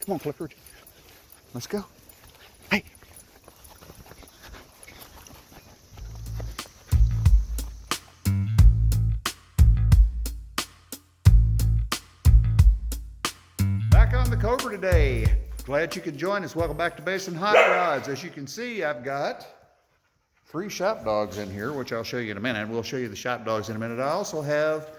Come on, Clifford. Let's go. Hey. Back on the Cobra today. Glad you could join us. Welcome back to Basin Hot Rods. As you can see, I've got 3 shop dogs in here, which I'll show you in a minute. We'll show you the shop dogs in a minute. I also have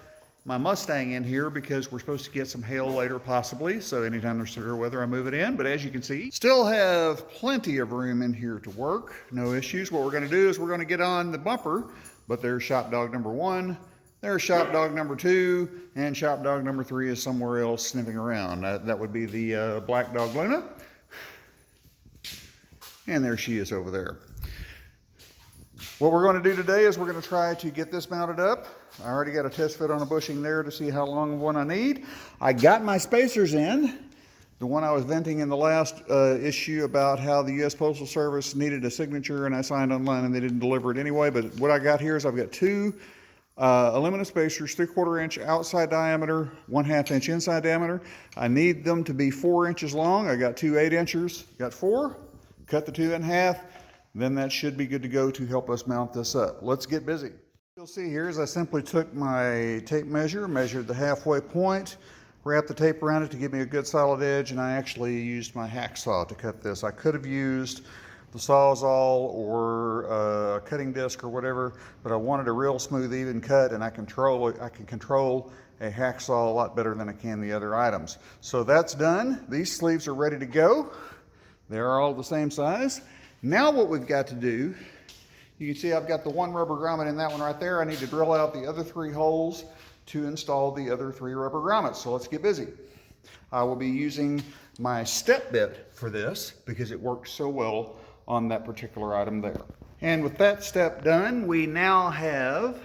my Mustang in here because we're supposed to get some hail later possibly. So anytime there's severe weather, I move it in. But as you can see, still have plenty of room in here to work. No issues. What we're going to do is we're going to get on the bumper, but there's shop dog number 1. There's shop dog number 2, and shop dog number 3 is somewhere else sniffing around. That would be the black dog Luna. And there she is over there. What we're going to do today is we're going to try to get this mounted up. I already got a test fit on a bushing there to see how long of one I need. I got my spacers in. The one I was venting in the last issue about how the U.S. Postal Service needed a signature and I signed online and they didn't deliver it anyway. But what I got here is I've got 2 aluminum spacers, 3/4 inch outside diameter, 1/2 inch inside diameter. I need them to be 4 inches long. I got 2 8-inchers, got 4, cut the 2 in half, then that should be good to go to help us mount this up. Let's get busy. You'll see here is I simply took my tape measure, measured the halfway point, wrapped the tape around it to give me a good solid edge, and I actually used my hacksaw to cut this. I could have used the Sawzall or a cutting disc or whatever, but I wanted a real smooth, even cut, and I can control a hacksaw a lot better than I can the other items. So that's done. These sleeves are ready to go. They're all the same size. Now what we've got to do, you can see I've got the 1 rubber grommet in that one right there. I need to drill out the other 3 holes to install the other 3 rubber grommets. So let's get busy. I will be using my step bit for this because it worked so well on that particular item there. And with that step done, we now have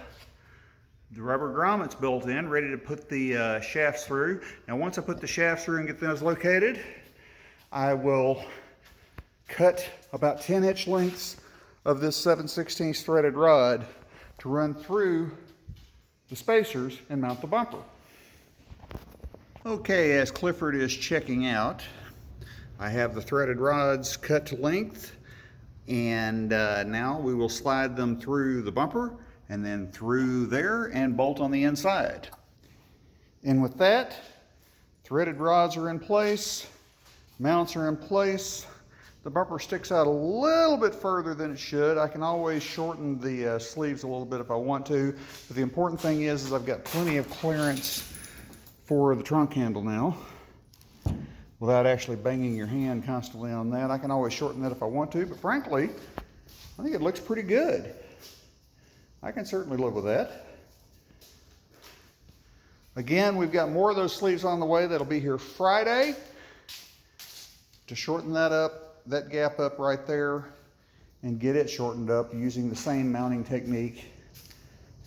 the rubber grommets built in, ready to put the shafts through. Now once I put the shafts through and get those located, I will cut about 10-inch lengths of this 7/16 threaded rod to run through the spacers and mount the bumper. Okay, as Clifford is checking out, I have the threaded rods cut to length, and now we will slide them through the bumper and then through there and bolt on the inside. And with that, threaded rods are in place, mounts are in place. The bumper sticks out a little bit further than it should. I can always shorten the sleeves a little bit if I want to, but the important thing is I've got plenty of clearance for the trunk handle now without actually banging your hand constantly on that. I can always shorten that if I want to, but frankly, I think it looks pretty good. I can certainly live with that. Again, we've got more of those sleeves on the way that'll be here Friday to shorten that up, that gap up right there, and get it shortened up using the same mounting technique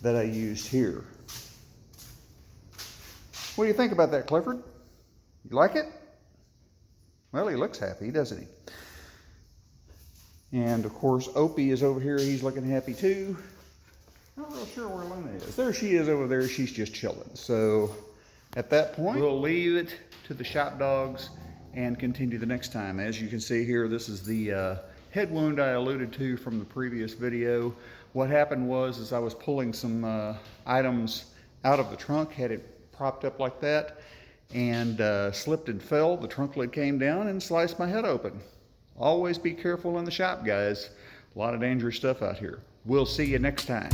that I used here. What do you think about that, Clifford? You like it? Well, he looks happy, doesn't he? And of course, Opie is over here. He's looking happy too. Not real sure where Luna is. There she is over there. She's just chilling. So at that point, we'll leave it to the shop dogs and continue the next time. As you can see here, this is the head wound I alluded to from the previous video. What happened was I was pulling some items out of the trunk, had it propped up like that, and slipped and fell. The trunk lid came down and sliced my head open. Always be careful in the shop, guys. A lot of dangerous stuff out here. We'll see you next time.